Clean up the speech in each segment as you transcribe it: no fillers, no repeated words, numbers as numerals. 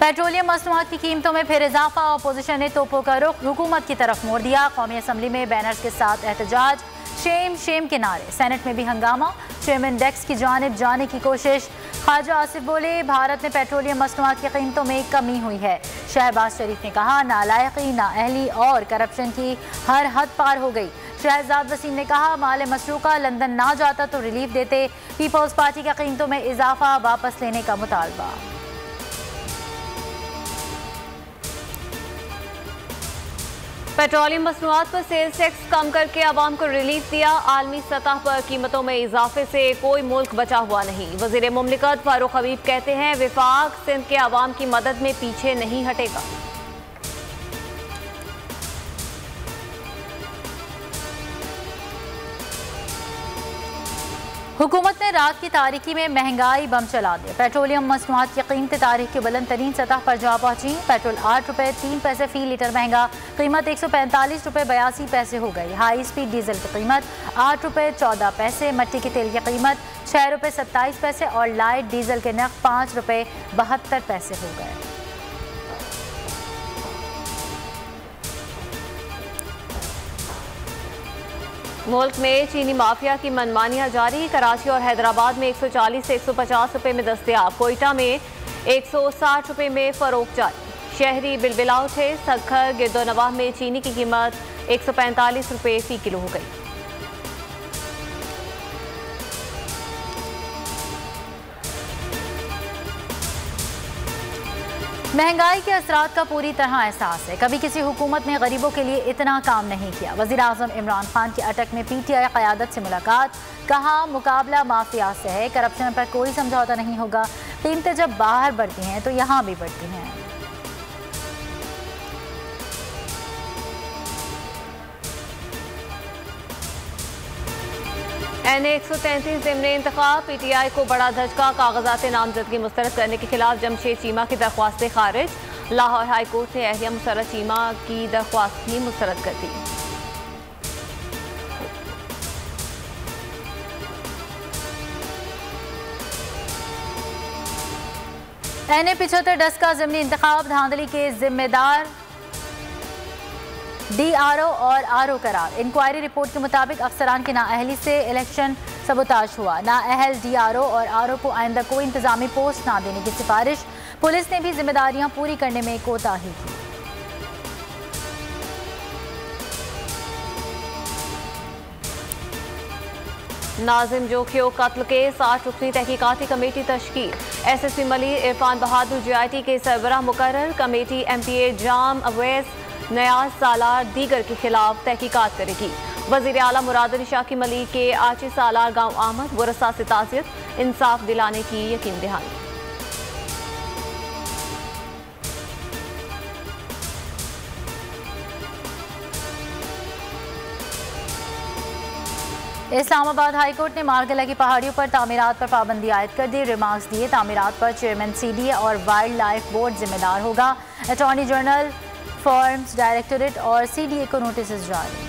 Petroleum मसनूआत की कीमतों में फिर इजाफा। अपोजिशन ने तोपों का रुख हुकूमत की तरफ मोड़ दिया। कौमी असम्बली में बैनर्स के साथ एहतजाज, शेम शेम के नारे। सेनेट में भी हंगामा, चेयरमैन डेस्क की जानिब जाने की कोशिश। ख्वाजा आसिफ बोले, भारत में पेट्रोलियम मसनूआत की कीमतों में कमी हुई है। शहबाज शरीफ ने कहा, नालायकी, नाअहली और करप्शन की हर हद पार हो गई। शहजाद वसीम ने कहा, माल मसरूका लंदन ना जाता तो रिलीफ देते। पीपल्स पार्टी का कीमतों में इजाफा वापस लेने का मुतालबा। पेट्रोलियम मसनूआत पर सेल्स टैक्स कम करके आवाम को रिलीफ दिया। आलमी सतह पर कीमतों में इजाफे से कोई मुल्क बचा हुआ नहीं। वजीर मुमलिकत फारूक हबीब कहते हैं, विफाक सिंध के आवाम की मदद में पीछे नहीं हटेगा। हुकूमत ने रात की तारीकी में महंगाई बम चला दिया। पेट्रोलियम मसनूआत की कीमतें तारीख की बुलंद तरीन सतह पर जा पहुंची। पेट्रोल 8 रुपये 3 पैसे फी लीटर महंगा, कीमत 145 रुपये 82 पैसे हो गई। हाई स्पीड डीजल की कीमत 8 रुपये 14 पैसे, मट्टी के तेल की कीमत 6 रुपये 27 पैसे और लाइट डीजल के नर्ख 5 रुपये 72 पैसे हो गए। मुल्क में चीनी माफिया की मनमानियां जारी। कराची और हैदराबाद में 140 से 150 रुपये में दस्तयाब। कोयटा में 160 रुपये में फरोख्त जारी। शहरी बिलबिला उठे। सखर गिरदोनवाह में चीनी की कीमत 145 रुपये फी किलो हो गई। महंगाई के असरात का पूरी तरह एहसास है। कभी किसी हुकूमत ने गरीबों के लिए इतना काम नहीं किया। वज़ीर आज़म इमरान खान की अटक में PTI क़यादत से मुलाकात। कहा, मुकाबला माफिया से है, करप्शन पर कोई समझौता नहीं होगा। कीमतें जब बाहर बढ़ती हैं तो यहाँ भी बढ़ती हैं। NA 133 ज़िमनी इंतखाब। PTI को बड़ा धचका। कागजात नामजदगी मुस्तरद करने के खिलाफ जमशेद चीमा की दरख्वास्तें खारिज। लाहौर हाई कोर्ट ने अहलिया मुसर्रत चीमा की दरख्वास्त भी मुस्तरद कर दी। NA 75 10 का ज़िमनी इंतखाब। धांधली के जिम्मेदार DRO और RO करार। इंक्वायरी रिपोर्ट के मुताबिक अफसरान की नाअहली से इलेक्शन सबोताज हुआ। नाअहल DRO और RO को आइंदा कोई इंतजामी पोस्ट ना देने की सिफारिश। पुलिस ने भी जिम्मेदारियां पूरी करने में कोताही की। नाजिम जोखियो कत्ल केस 8 रुकनी तहकीकाती कमेटी तश्कील। SSP मलिक इरफान बहादुर JIT के सरबराह मुकर्रर। कमेटी MPA जाम अवैस नयाज सालार दीगर के खिलाफ तहकीकात करेगी। वजीर आला मुराद अली शाह की मलिक के आची सालार गांव आमद। वरसा से ताज़ियत, इंसाफ दिलाने की यकीन दहानी। इस्लामाबाद हाईकोर्ट ने मारगला की पहाड़ियों पर तामीरात पर पाबंदी आयद कर दी। रिमार्क्स दिए, तामीरात पर चेयरमैन CDA और वाइल्ड लाइफ बोर्ड जिम्मेदार होगा। अटॉर्नी जनरल, फॉर्म्स डायरेक्टोरेट और CDA को नोटिस जारी।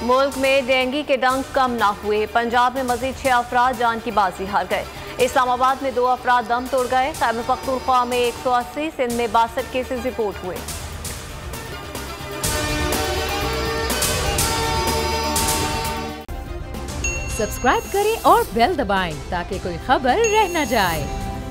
मुल्क में डेंगू के डंक कम ना हुए। पंजाब में मजीद 6 अफराद जान की बाजी हार गए। इस्लामाबाद में 2 अफराद दम तोड़ गए। खैबर पख्तूनख्वा में 180, सिंध में 62 केसेस रिपोर्ट हुए। सब्सक्राइब करें और बेल दबाएं ताकि कोई खबर रह न जाए।